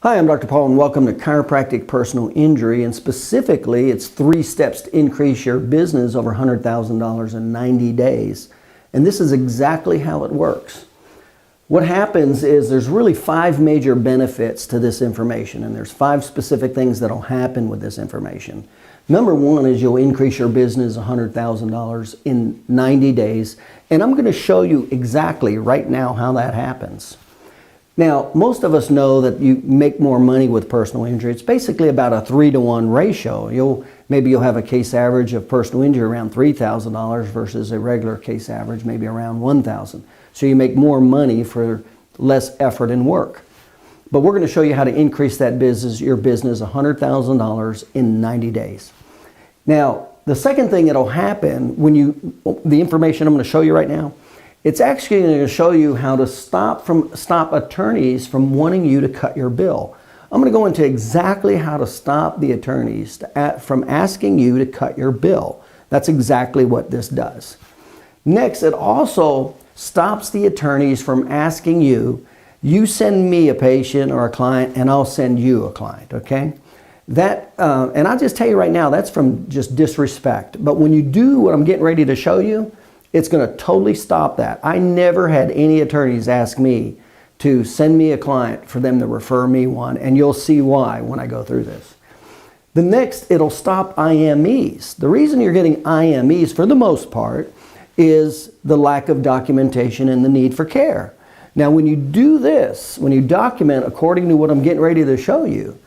Hi, I'm Dr. Paul and welcome to Chiropractic Personal Injury, and specifically it's 3 steps to increase your business over $100,000 in 90 days. And this is exactly how it works. What happens is there's really 5 major benefits to this information, and there's 5 specific things that'll happen with this information. Number 1 is you'll increase your business $100,000 in 90 days, and I'm going to show you exactly right now how that happens. Now, most of us know that you make more money with personal injury. It's basically about a 3-to-1 ratio. Maybe you'll have a case average of personal injury around $3,000 versus a regular case average maybe around $1,000. So you make more money for less effort and work. But we're going to show you how to increase that business, your business, $100,000 in 90 days. Now, the second thing that'll happen when the information I'm going to show you right now, it's actually going to show you how to stop attorneys from wanting you to cut your bill. I'm going to go into exactly how to stop the attorneys from asking you to cut your bill. That's exactly what this does. Next, it also stops the attorneys from asking you send me a patient or a client and I'll send you a client, okay? And I'll just tell you right now, that's from just disrespect. But when you do what I'm getting ready to show you, it's going to totally stop that. I never had any attorneys ask me to send me a client for them to refer me one, and you'll see why when I go through this. The next, it'll stop IMEs. The reason you're getting IMEs for the most part is the lack of documentation and the need for care. Now, when you do this, when you document according to what I'm getting ready to show you,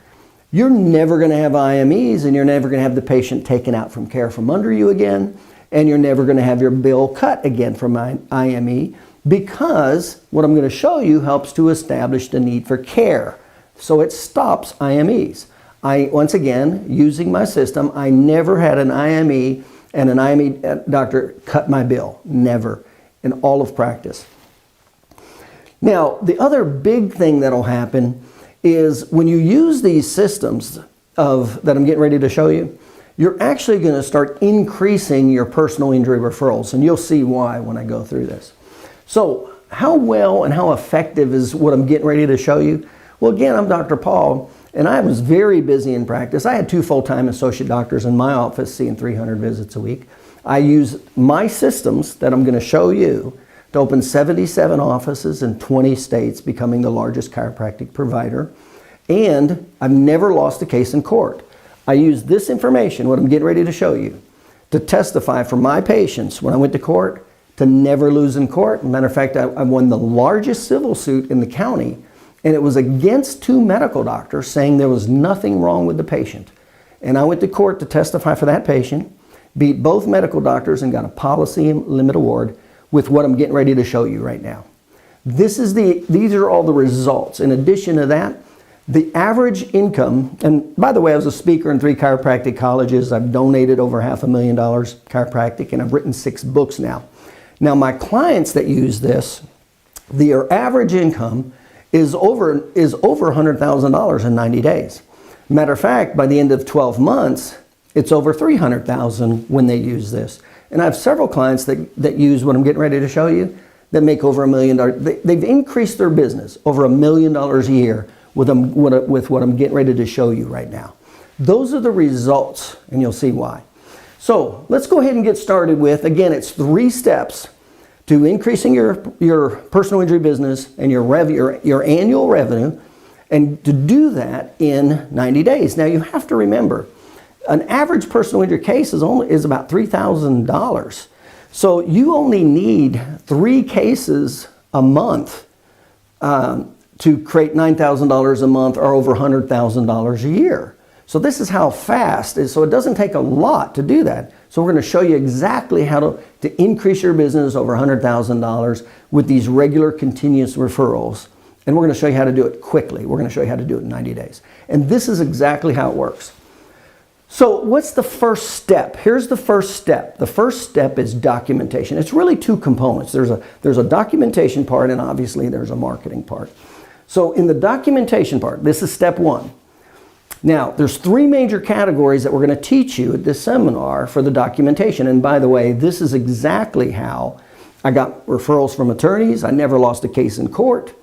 you're never going to have IMEs, and you're never going to have the patient taken out from care from under you again. And you're never going to have your bill cut again from IME, because what I'm going to show you helps to establish the need for care. So it stops IMEs. Once again, using my system, I never had an IME and an IME doctor cut my bill. Never in all of practice. Now, the other big thing that'll happen is when you use these systems that I'm getting ready to show you, you're actually going to start increasing your personal injury referrals, and you'll see why when I go through this. So how well and how effective is what I'm getting ready to show you? Well, again, I'm Dr. Paul, and I was very busy in practice. I had 2 full-time associate doctors in my office seeing 300 visits a week. I use my systems that I'm going to show you to open 77 offices in 20 states, becoming the largest chiropractic provider, and I've never lost a case in court. I use this information, what I'm getting ready to show you, to testify for my patients when I went to court to never lose in court. Matter of fact, I won the largest civil suit in the county, and it was against 2 medical doctors saying there was nothing wrong with the patient. And I went to court to testify for that patient, beat both medical doctors, and got a policy limit award with what I'm getting ready to show you right now. These are all the results. In addition to that, the average income, and by the way, I was a speaker in 3 chiropractic colleges. I've donated over $500,000 chiropractic, and I've written 6 books now. Now, my clients that use this, their average income is over $100,000 in 90 days. Matter of fact, by the end of 12 months, it's over $300,000 when they use this. And I have several clients that use what I'm getting ready to show you that make over $1 million. They've increased their business over $1 million a year with what I'm getting ready to show you right now. Those are the results, and you'll see why. So let's go ahead and get started with, again, it's 3 steps to increasing your personal injury business and your annual revenue, and to do that in 90 days. Now, you have to remember, an average personal injury case is about $3,000. So you only need 3 cases a month to create $9,000 a month or over $100,000 a year. So this is how fast it is. So it doesn't take a lot to do that. So we're going to show you exactly how to increase your business over $100,000 with these regular continuous referrals. And we're going to show you how to do it quickly. We're going to show you how to do it in 90 days. And this is exactly how it works. So what's the first step? Here's the first step. The first step is documentation. It's really 2 components. There's a documentation part, and obviously there's a marketing part. So in the documentation part, this is step 1. Now, there's 3 major categories that we're going to teach you at this seminar for the documentation. And by the way, this is exactly how I got referrals from attorneys. I never lost a case in court.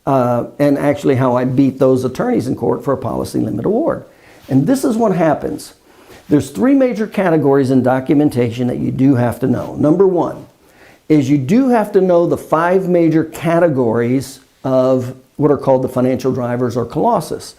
and actually how I beat those attorneys in court for a policy limit award. And this is what happens. There's three major categories in documentation that you do have to know. Number one is you do have to know the 5 major categories of what are called the financial drivers or colossus.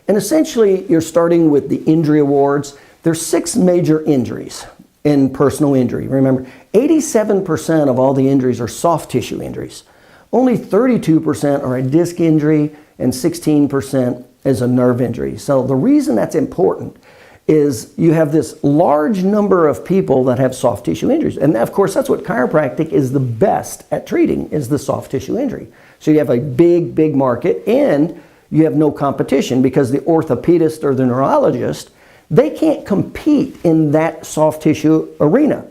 And essentially, you're starting with the injury awards. There's 6 major injuries in personal injury. Remember, 87% of all the injuries are soft tissue injuries. Only 32% are a disc injury and 16% is a nerve injury. So the reason that's important is you have this large number of people that have soft tissue injuries. And of course, that's what chiropractic is the best at treating, is the soft tissue injury. So you have a big, big market, and you have no competition because the orthopedist or the neurologist, they can't compete in that soft tissue arena.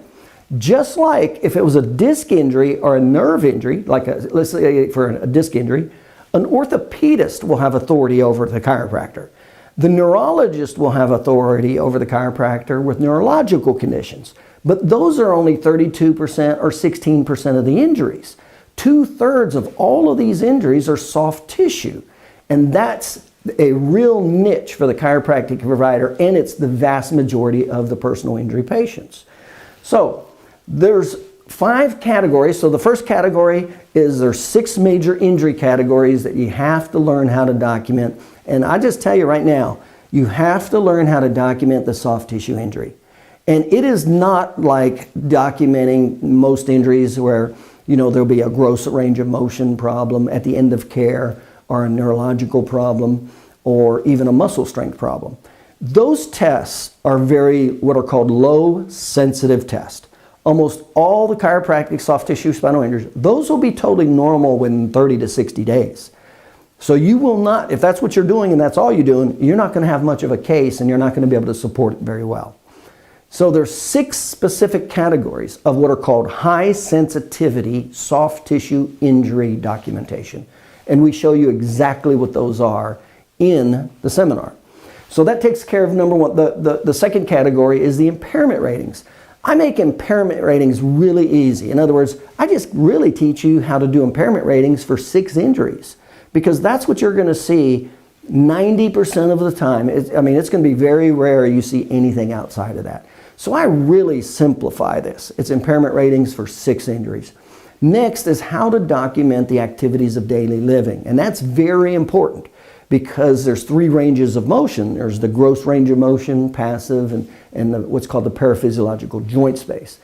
Just like if it was a disc injury or a nerve injury, like let's say for a disc injury, an orthopedist will have authority over the chiropractor. The neurologist will have authority over the chiropractor with neurological conditions. But those are only 32% or 16% of the injuries. 2/3 of all of these injuries are soft tissue. And that's a real niche for the chiropractic provider, and it's the vast majority of the personal injury patients. So there's 5 categories. So the first category is there's 6 major injury categories that you have to learn how to document. And I just tell you right now, you have to learn how to document the soft tissue injury. And it is not like documenting most injuries where, you know, there'll be a gross range of motion problem at the end of care, or a neurological problem, or even a muscle strength problem. Those tests are what are called low sensitive tests. Almost all the chiropractic soft tissue spinal injuries, those will be totally normal within 30 to 60 days. So you will not, if that's what you're doing and that's all you're doing, you're not going to have much of a case and you're not going to be able to support it very well. So there's 6 specific categories of what are called high sensitivity soft tissue injury documentation. And we show you exactly what those are in the seminar. So that takes care of number one. The second category is the impairment ratings. I make impairment ratings really easy. In other words, I just really teach you how to do impairment ratings for 6 injuries, because that's what you're going to see 90% of the time. It's going to be very rare you see anything outside of that. So I really simplify this. It's impairment ratings for 6 injuries. Next is how to document the activities of daily living. And that's very important because there's 3 ranges of motion. There's the gross range of motion, passive, and what's called the paraphysiological joint space.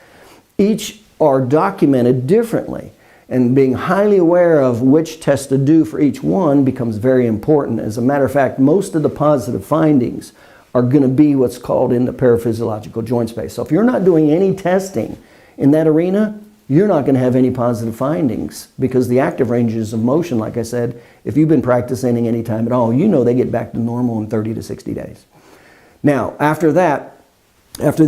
Each are documented differently, and being highly aware of which test to do for each one becomes very important. As a matter of fact, most of the positive findings are going to be what's called in the paraphysiological joint space. So if you're not doing any testing in that arena, you're not going to have any positive findings, because the active ranges of motion, like I said, if you've been practicing any time at all, you know they get back to normal in 30 to 60 days. Now, after that, after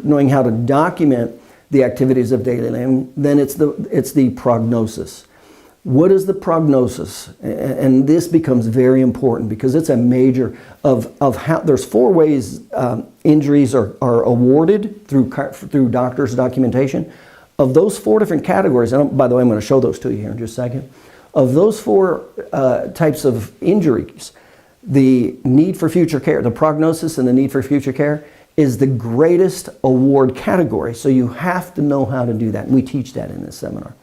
knowing how to document the activities of daily living, then it's the prognosis. What is the prognosis? And this becomes very important because it's a major of how there's 4 ways injuries are awarded through doctors' documentation. Of those 4 different categories, and by the way, I'm going to show those to you here in just a second. Of those 4 types of injuries, the need for future care, the prognosis and the need for future care is the greatest award category. So you have to know how to do that. And we teach that in this seminar.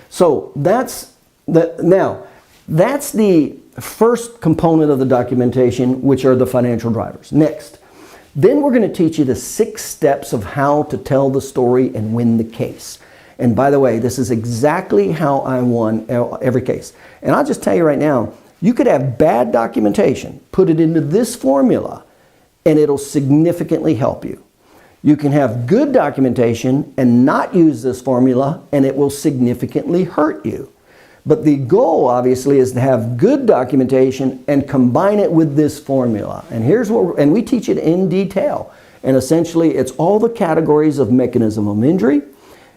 So that's the first component of the documentation, which are the financial drivers. Next, then we're going to teach you the 6 steps of how to tell the story and win the case. And by the way, this is exactly how I won every case. And I'll just tell you right now, you could have bad documentation, put it into this formula, and it'll significantly help you. You can have good documentation and not use this formula, and it will significantly hurt you. But the goal, obviously, is to have good documentation and combine it with this formula. And and we teach it in detail. And essentially, it's all the categories of mechanism of injury.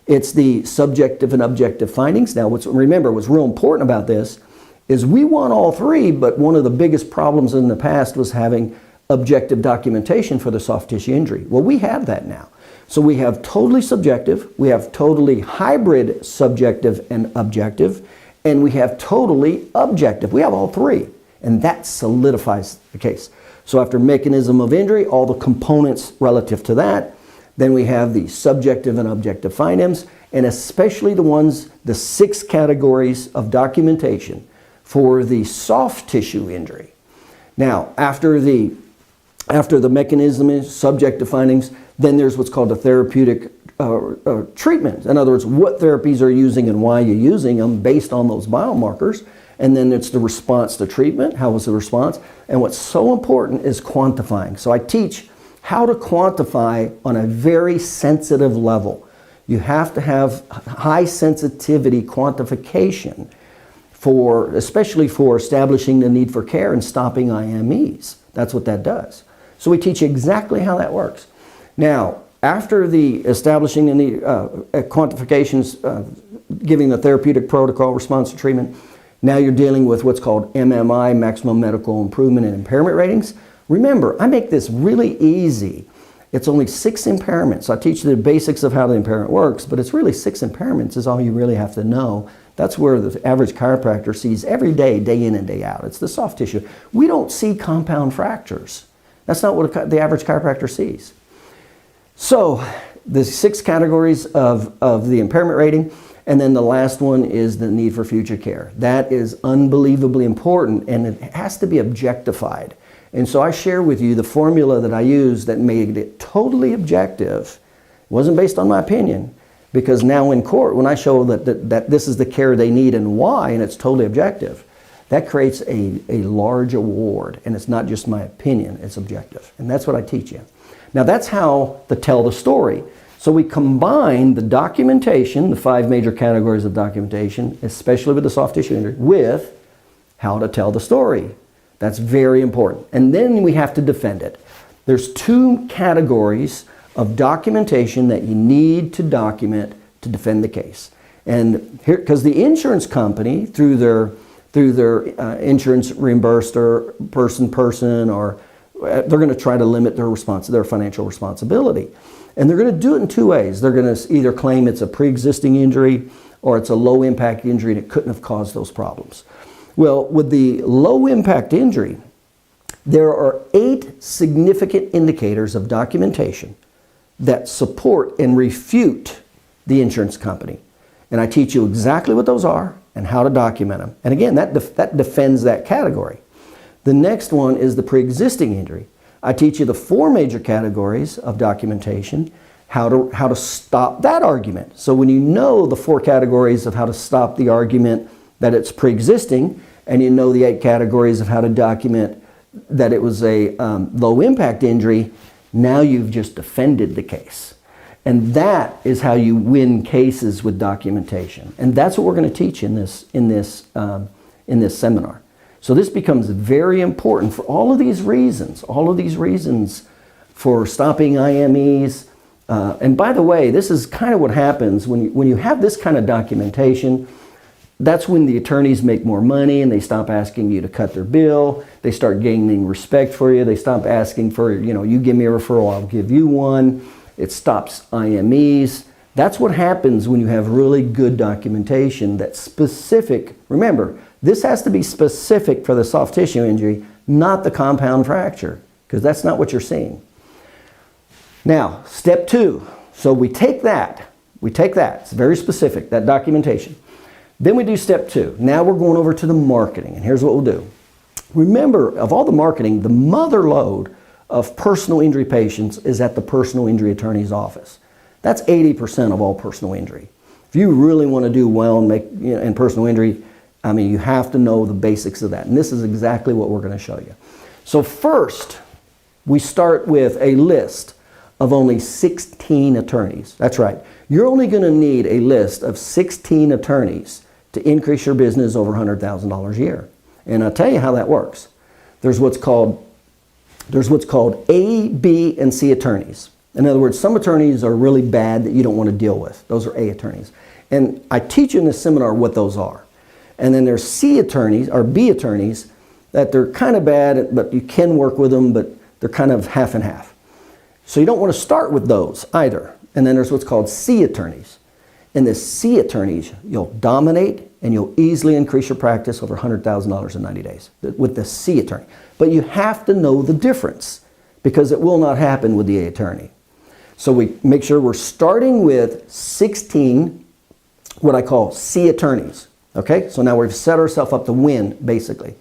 It's the subjective and objective findings. Now, remember, what's real important about this is we want all 3, but one of the biggest problems in the past was having objective documentation for the soft tissue injury. Well, we have that now. So we have totally subjective, we have totally hybrid subjective and objective, and we have totally objective. We have all three, and that solidifies the case. So after mechanism of injury, all the components relative to that, then we have the subjective and objective findings, and especially the 6 categories of documentation for the soft tissue injury. Now, after the mechanism is subjective findings, then there's what's called a therapeutic treatment. In other words, what therapies are you using and why you're using them based on those biomarkers. And then it's the response to treatment. How was the response? And what's so important is quantifying. So I teach how to quantify on a very sensitive level. You have to have high sensitivity quantification especially for establishing the need for care and stopping IMEs. That's what that does. So we teach exactly how that works. Now, after the establishing the need, quantifications, giving the therapeutic protocol, response to treatment, now you're dealing with what's called MMI, maximum medical improvement and impairment ratings. Remember, I make this really easy. It's only 6 impairments. I teach you the basics of how the impairment works, but it's really 6 impairments is all you really have to know. That's where the average chiropractor sees every day, day in and day out. It's the soft tissue. We don't see compound fractures. That's not what the average chiropractor sees. So the 6 categories of the impairment rating, and then the last one is the need for future care. That is unbelievably important, and it has to be objectified. And so I share with you the formula that I use that made it totally objective. It wasn't based on my opinion, because now in court, when I show that this is the care they need and why, and it's totally objective, that creates a large award. And it's not just my opinion, it's objective. And that's what I teach you. Now that's how to tell the story. So we combine the documentation, the 5 major categories of documentation, especially with the soft tissue injury, with how to tell the story. That's very important. And then we have to defend it. There's 2 categories of documentation that you need to document to defend the case. And here, because the insurance company, through their insurance reimbursed or person, or they're going to try to limit their financial responsibility. And they're going to do it in 2 ways. They're going to either claim it's a pre-existing injury or it's a low impact injury and it couldn't have caused those problems. Well, with the low impact injury, there are 8 significant indicators of documentation that support and refute the insurance company. And I teach you exactly what those are and how to document them. And again, that defends that category. The next one is the pre-existing injury. I teach you the 4 major categories of documentation, how to stop that argument. So when you know the 4 categories of how to stop the argument that it's pre-existing, and you know the 8 categories of how to document that it was a low impact injury, now you've just defended the case. And that is how you win cases with documentation. And that's what we're going to teach in this seminar. So this becomes very important for all of these reasons for stopping IMEs. And by the way, this is kind of what happens when you have this kind of documentation. That's when the attorneys make more money and they stop asking you to cut their bill. They start gaining respect for you. They stop asking for, you give me a referral, I'll give you one. It stops IMEs. That's what happens when you have really good documentation that's specific. Remember, this has to be specific for the soft tissue injury, not the compound fracture, because that's not what you're seeing. Now, step 2. So we take that. It's very specific, that documentation. Then we do step 2. Now we're going over to the marketing, and here's what we'll do. Remember, of all the marketing, the mother lode of personal injury patients is at the personal injury attorney's office. That's 80% of all personal injury. If you really want to do well and make in personal injury, you have to know the basics of that. And this is exactly what we're going to show you. So first, we start with a list of only 16 attorneys. That's right. You're only going to need a list of 16 attorneys to increase your business over $100,000 a year. And I'll tell you how that works. There's what's called A, B, and C attorneys. In other words, some attorneys are really bad that you don't want to deal with. Those are A attorneys. And I teach you in this seminar what those are. And then there's C attorneys, or B attorneys, that they're kind of bad, but you can work with them, but they're kind of half and half. So you don't want to start with those either. And then there's what's called C attorneys. And the C attorneys, you'll dominate and you'll easily increase your practice over $100,000 in 90 days with the C attorney. But you have to know the difference because it will not happen with the A attorney. So we make sure we're starting with 16, what I call C attorneys. Okay, so now we've set ourselves up to win, basically.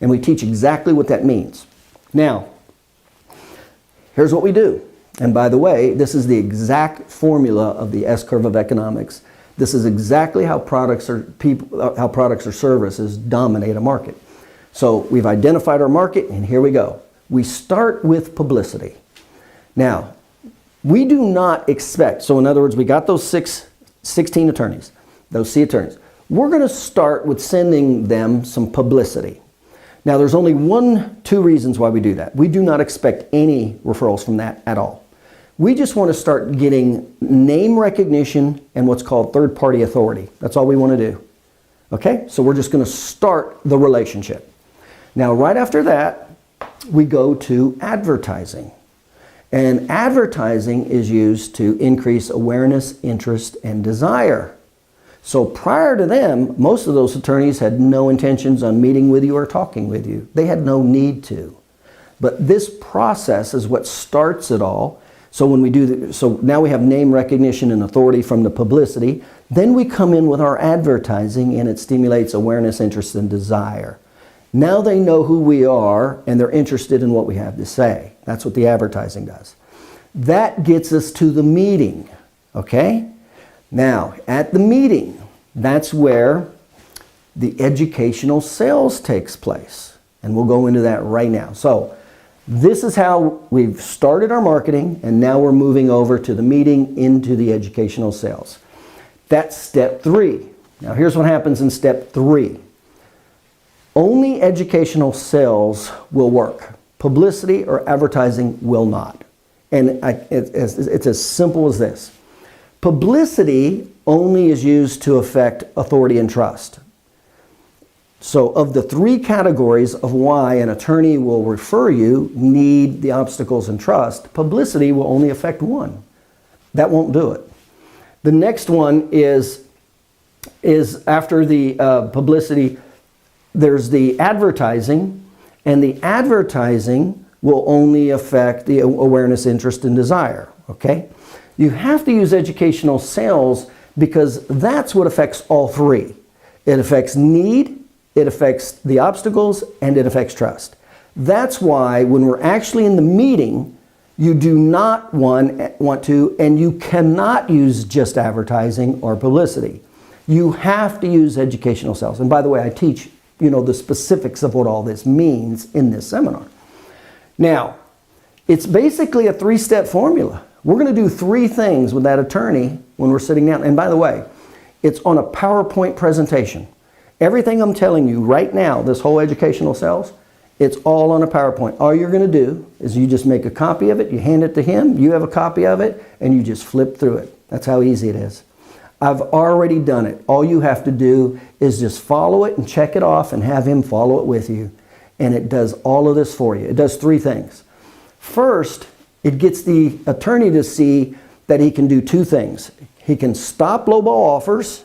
And we teach exactly what that means. Now, here's what we do. And by the way, this is the exact formula of the S-curve of economics. This is exactly how products or services dominate a market. So we've identified our market, and here we go. We start with publicity. Now, we do not expect, so in other words, we got those 16 attorneys, those C attorneys. We're going to start with sending them some publicity. Now, there's only two reasons why we do that. We do not expect any referrals from that at all. We just want to start getting name recognition and what's called third-party authority. That's all we want to do. Okay? So we're just going to start the relationship. Now, right after that, we go to advertising. And advertising is used to increase awareness, interest, and desire. So prior to them, most of those attorneys had no intentions on meeting with you or talking with you. They had no need to. But this process is what starts it all. So when we do so now we have name recognition and authority from the publicity. Then we come in with our advertising and it stimulates awareness, interest, and desire. Now they know who we are and they're interested in what we have to say. That's what the advertising does. That gets us to the meeting, okay? Now, at the meeting, that's where the educational sales takes place. And we'll go into that right now. So, this is how we've started our marketing, and now we're moving over to the meeting into the educational sales. That's step 3. Now, here's what happens in step 3. Only educational sales will work. Publicity or advertising will not. And it's as simple as this. Publicity only is used to affect authority and trust. So of the 3 categories of why an attorney will refer you, need, the obstacles, and trust, publicity will only affect 1. That won't do it. The next one is after the publicity, there's the advertising, and the advertising will only affect the awareness, interest, and desire. Okay? You have to use educational sales because that's what affects all 3. It affects need, it affects the obstacles, and it affects trust. That's why when we're actually in the meeting, you do not want to, and you cannot use just advertising or publicity. You have to use educational sales. And by the way, I teach, the specifics of what all this means in this seminar. Now, it's basically a 3-step formula. We're going to do 3 things with that attorney when we're sitting down. And by the way, it's on a PowerPoint presentation. Everything I'm telling you right now, this whole educational sales, it's all on a PowerPoint. All you're going to do is you just make a copy of it, you hand it to him, you have a copy of it, and you just flip through it. That's how easy it is. I've already done it. All you have to do is just follow it and check it off and have him follow it with you. And it does all of this for you. It does 3 things. First, it gets the attorney to see that he can do 2 things. He can stop lowball offers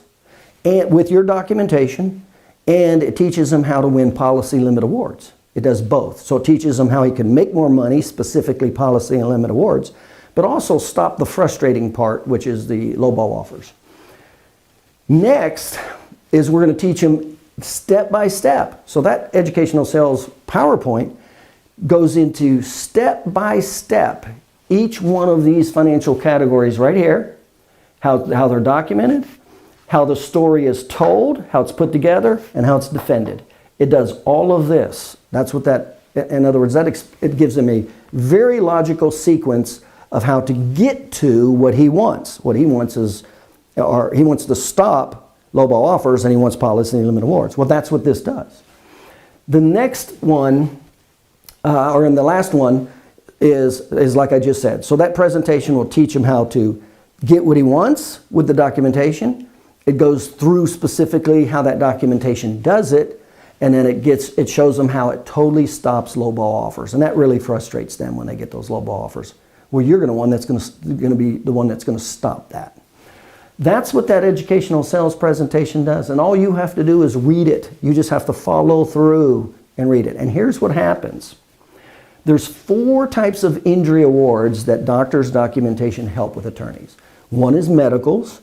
with your documentation, and it teaches him how to win policy limit awards. It does both. So it teaches him how he can make more money, specifically policy and limit awards, but also stop the frustrating part, which is the lowball offers. Next is we're going to teach him step by step. So that educational sales PowerPoint goes into step by step each one of these financial categories right here, how they're documented, how the story is told, how it's put together, and how it's defended. It does all of this. That's what that, in other words, it gives him a very logical sequence of how to get to what he wants. What he wants is, or he wants to stop lowball offers and he wants policy and limit awards. Well, that's what this does. The next one, or in the last one, is like I just said. So that presentation will teach him how to get what he wants with the documentation. It goes through specifically how that documentation does it, and then it shows them how it totally stops lowball offers. And that really frustrates them when they get those lowball offers. Well, you're going to be the one that's going to stop that. That's what that educational sales presentation does. And all you have to do is read it. You just have to follow through and read it. And here's what happens. There's 4 types of injury awards that doctors' documentation help with attorneys. One is medicals,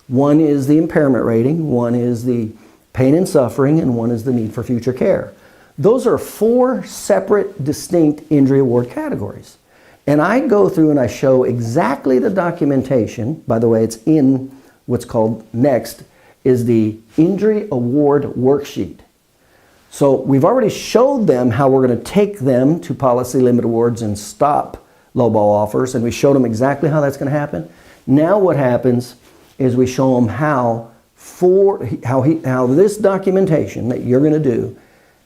one is the impairment rating, one is the pain and suffering, and one is the need for future care. Those are 4 separate, distinct injury award categories. And I go through and I show exactly the documentation. By the way, it's in what's called next, is the injury award worksheet. So we've already showed them how we're going to take them to policy limit awards and stop lowball offers, and we showed them exactly how that's going to happen. Now what happens is we show them how this documentation that you're going to do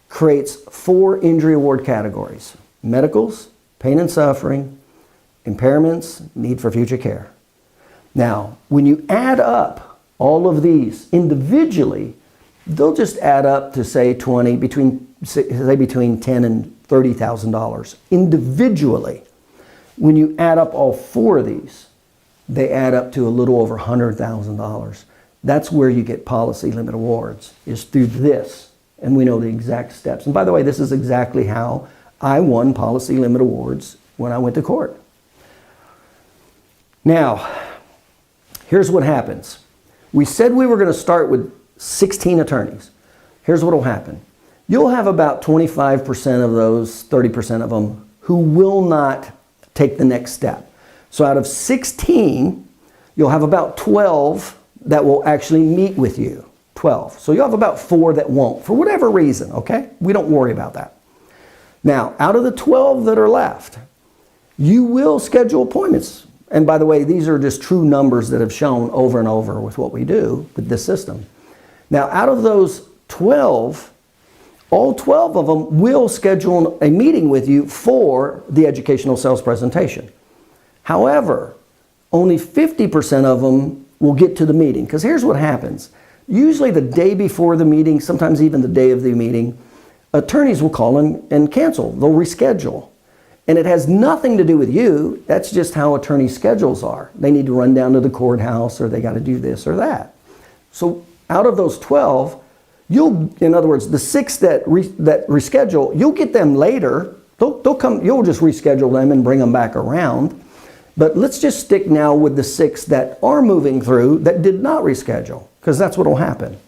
creates 4 injury award categories: medicals, pain and suffering, impairments, need for future care. Now, when you add up all of these individually, they'll just add up to say between $10,000 and $30,000 individually. When you add up all 4 of these, they add up to a little over $100,000. That's where you get policy limit awards, is through this. And we know the exact steps. And by the way, this is exactly how I won policy limit awards when I went to court. Now, here's what happens. We said we were going to start with 16 attorneys. Here's what will happen. You'll have about 25% of those, 30% of them, who will not take the next step. So out of 16, you'll have about 12 that will actually meet with you. 12. So you'll have about 4 that won't, for whatever reason, okay? We don't worry about that. Now, out of the 12 that are left, you will schedule appointments. And by the way, these are just true numbers that have shown over and over with what we do with this system. Now, out of those 12, all 12 of them will schedule a meeting with you for the educational sales presentation. However, only 50% of them will get to the meeting, because here's what happens. Usually the day before the meeting, sometimes even the day of the meeting, attorneys will call and cancel. They'll reschedule. And it has nothing to do with you. That's just how attorney schedules are. They need to run down to the courthouse, or they got to do this or that. So out of those 12, in other words, the 6 that reschedule, you'll get them later. They'll come. You'll just reschedule them and bring them back around. But let's just stick now with the 6 that are moving through that did not reschedule, because that's what will happen.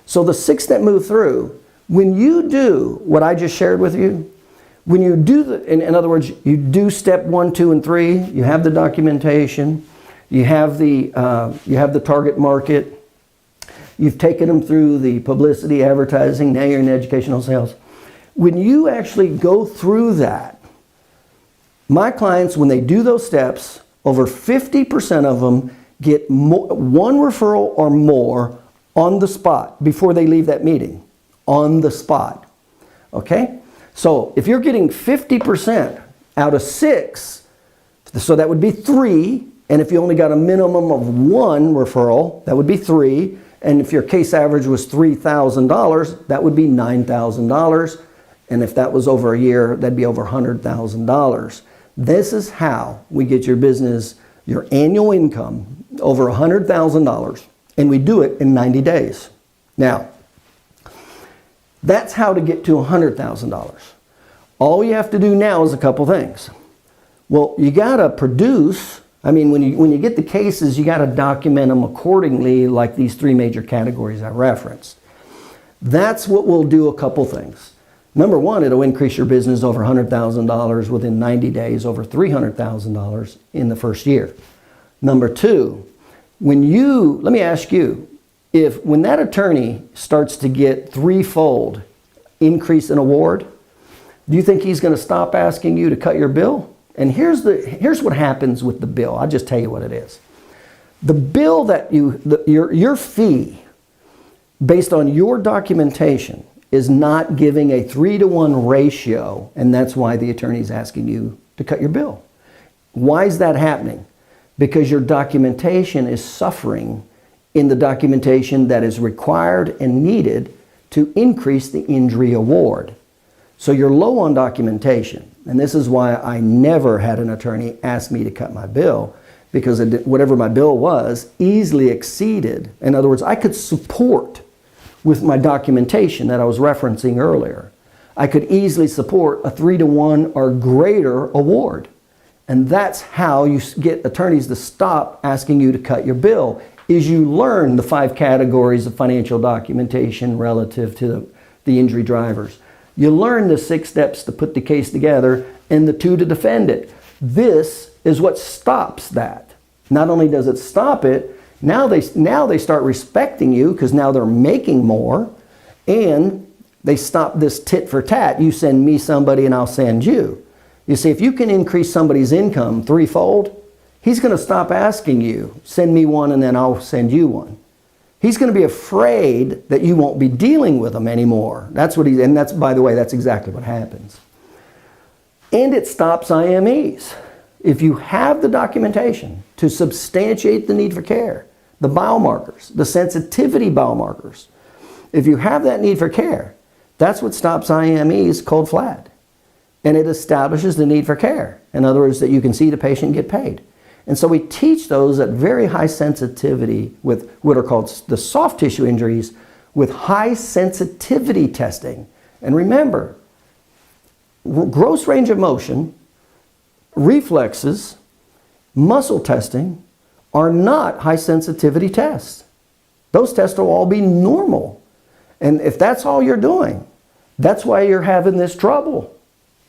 So the 6 that move through, when you do what I just shared with you, when you do in other words, you do step 1, 2, and 3, you have the documentation, you have the target market, you've taken them through the publicity, advertising, now you're in educational sales. When you actually go through that, my clients, when they do those steps, over 50% of them get 1 referral or more on the spot before they leave that meeting. On the spot. Okay? So if you're getting 50% out of 6, so that would be 3, and if you only got a minimum of 1 referral, that would be 3, and if your case average was $3,000, that would be $9,000, and if that was over a year, that'd be over $100,000. This is how we get your business, your annual income, over $100,000, and we do it in 90 days. Now, that's how to get to $100,000. All you have to do now is a couple things. Well, you got to produce. I mean, when you get the cases, you got to document them accordingly, like these 3 major categories I referenced. That's what will do a couple things. Number 1, it'll increase your business over $100,000 within 90 days, over $300,000 in the first year. Number 2, let me ask you, when that attorney starts to get 3-fold increase in award, do you think he's going to stop asking you to cut your bill? And here's what happens with the bill. I'll just tell you what it is. The bill that your fee based on your documentation is not giving a 3-to-1 ratio, and that's why the attorney is asking you to cut your bill. Why is that happening? Because your documentation is suffering in the documentation that is required and needed to increase the injury award. So you're low on documentation, and this is why I never had an attorney ask me to cut my bill, because whatever my bill was easily exceeded. In other words, I could support with my documentation that I was referencing earlier. I could easily support a 3-to-1 or greater award. And that's how you get attorneys to stop asking you to cut your bill, is you learn the 5 categories of financial documentation relative to the injury drivers. You learn the 6 steps to put the case together and the 2 to defend it. This is what stops that. Not only does it stop it, now they start respecting you because now they're making more, and they stop this tit for tat. You send me somebody and I'll send you. You see, if you can increase somebody's income 3-fold, he's going to stop asking you, send me one and then I'll send you one. He's going to be afraid that you won't be dealing with him anymore. And that's, by the way, that's exactly what happens. And it stops IMEs. If you have the documentation to substantiate the need for care, the biomarkers, the sensitivity biomarkers, if you have that need for care, that's what stops IMEs cold flat. And it establishes the need for care. In other words, that you can see the patient get paid. And so we teach those at very high sensitivity with what are called the soft tissue injuries with high sensitivity testing. And remember, gross range of motion, reflexes, muscle testing are not high sensitivity tests. Those tests will all be normal. And if that's all you're doing, that's why you're having this trouble.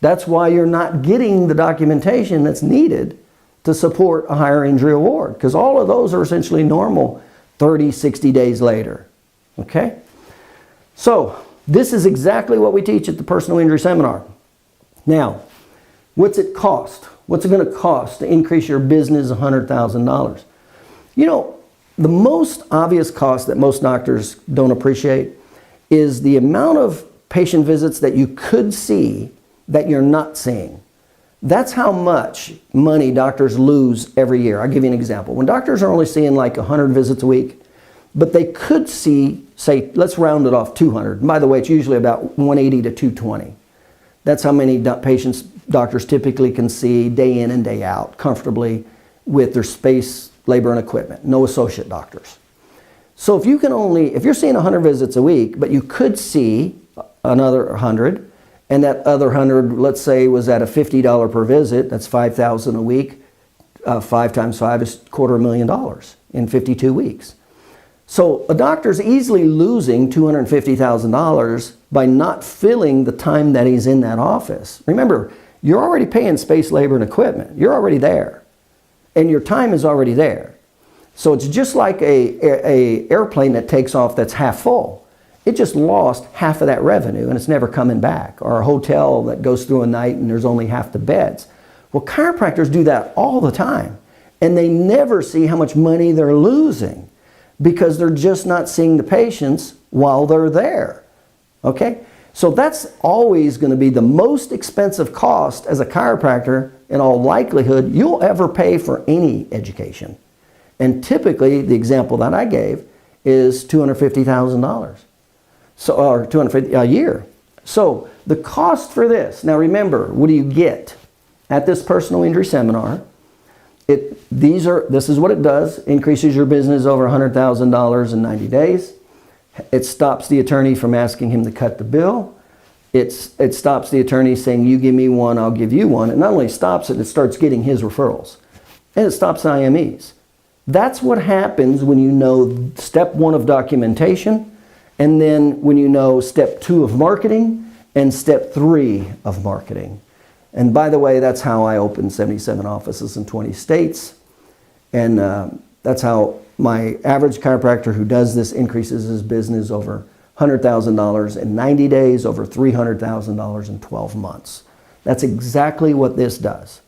That's why you're not getting the documentation that's needed to support a higher injury award, because all of those are essentially normal 30, 60 days later. Okay? So this is exactly what we teach at the personal injury seminar. Now, what's it cost? What's it going to cost to increase your business $100,000? You know, the most obvious cost that most doctors don't appreciate is the amount of patient visits that you could see that you're not seeing. That's how much money doctors lose every year. I'll give you an example. When doctors are only seeing like 100 visits a week, but they could see, say, let's round it off 200. And by the way, it's usually about 180 to 220. That's how many patients doctors typically can see day in and day out comfortably with their space, labor, and equipment. No associate doctors. So if you're seeing 100 visits a week, but you could see another 100, and that other 100, let's say, was at a $50 per visit, that's $5,000 a week. 5 times 5 is $250,000 in 52 weeks. So a doctor's easily losing $250,000 by not filling the time that he's in that office. Remember, you're already paying space, labor, and equipment. You're already there. And your time is already there. So it's just like a airplane that takes off that's half full. It just lost half of that revenue and it's never coming back. Or a hotel that goes through a night and there's only half the beds. Well, chiropractors do that all the time. And they never see how much money they're losing because they're just not seeing the patients while they're there. Okay? So that's always going to be the most expensive cost as a chiropractor, in all likelihood, you'll ever pay for any education. And typically, the example that I gave is $250,000. So, or $250,000 a year. So the cost for this, now remember, what do you get at this personal injury seminar? This is what it does. Increases your business over $100,000 in 90 days. It stops the attorney from asking him to cut the bill. It stops the attorney saying, you give me one, I'll give you one. It not only stops it, it starts getting his referrals. And it stops IMEs. That's what happens when you know step 1 of documentation, and then when you know step 2 of marketing and step 3 of marketing. And by the way, that's how I opened 77 offices in 20 states. And that's how my average chiropractor who does this increases his business over $100,000 in 90 days, over $300,000 in 12 months. That's exactly what this does.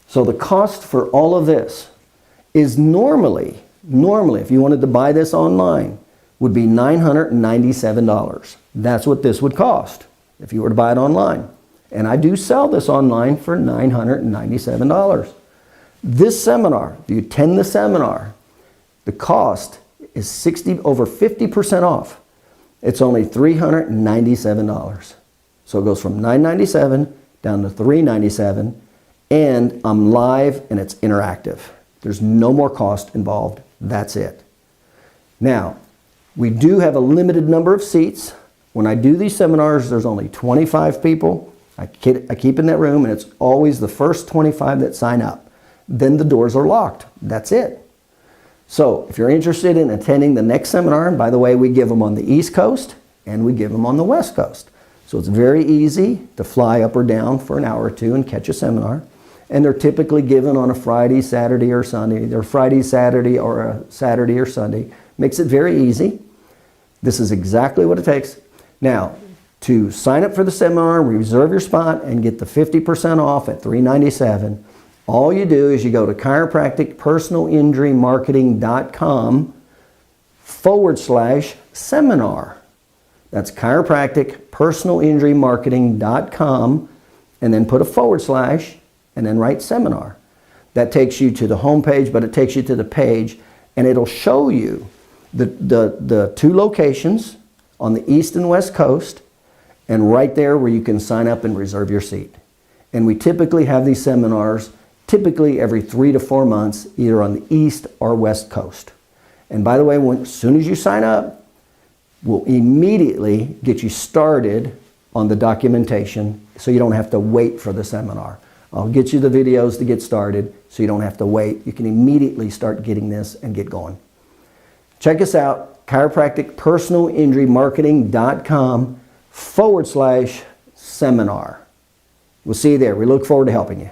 So the cost for all of this is normally, if you wanted to buy this online, would be $997. That's what this would cost if you were to buy it online. And I do sell this online for $997. This seminar, if you attend the seminar, the cost is over 50% off. It's only $397. So it goes from $997 down to $397, and I'm live and it's interactive. There's no more cost involved. That's it. Now, we do have a limited number of seats. When I do these seminars, there's only 25 people. I keep in that room, and it's always the first 25 that sign up. Then the doors are locked. That's it. So if you're interested in attending the next seminar, and by the way, we give them on the East Coast and we give them on the West Coast. So it's very easy to fly up or down for an hour or two and catch a seminar. And they're typically given on a Friday, Saturday, or Sunday. They're Friday, Saturday, or a Saturday or Sunday. Makes it very easy. This is exactly what it takes. Now, to sign up for the seminar, reserve your spot, and get the 50% off at $397, all you do is you go to chiropracticpersonalinjurymarketing.com/seminar. That's chiropracticpersonalinjurymarketing.com, and then put a / and then write seminar. That takes you to the home page, but it takes you to the page, and it'll show you the two locations on the East and West Coast, and right there where you can sign up and reserve your seat. And we typically have these seminars typically every 3 to 4 months, either on the East or West Coast. And by the way, as soon as you sign up, we'll immediately get you started on the documentation so you don't have to wait for the seminar. I'll get you the videos to get started so you don't have to wait. You can immediately start getting this and get going. Check us out, chiropracticpersonalinjurymarketing.com /seminar. We'll see you there. We look forward to helping you.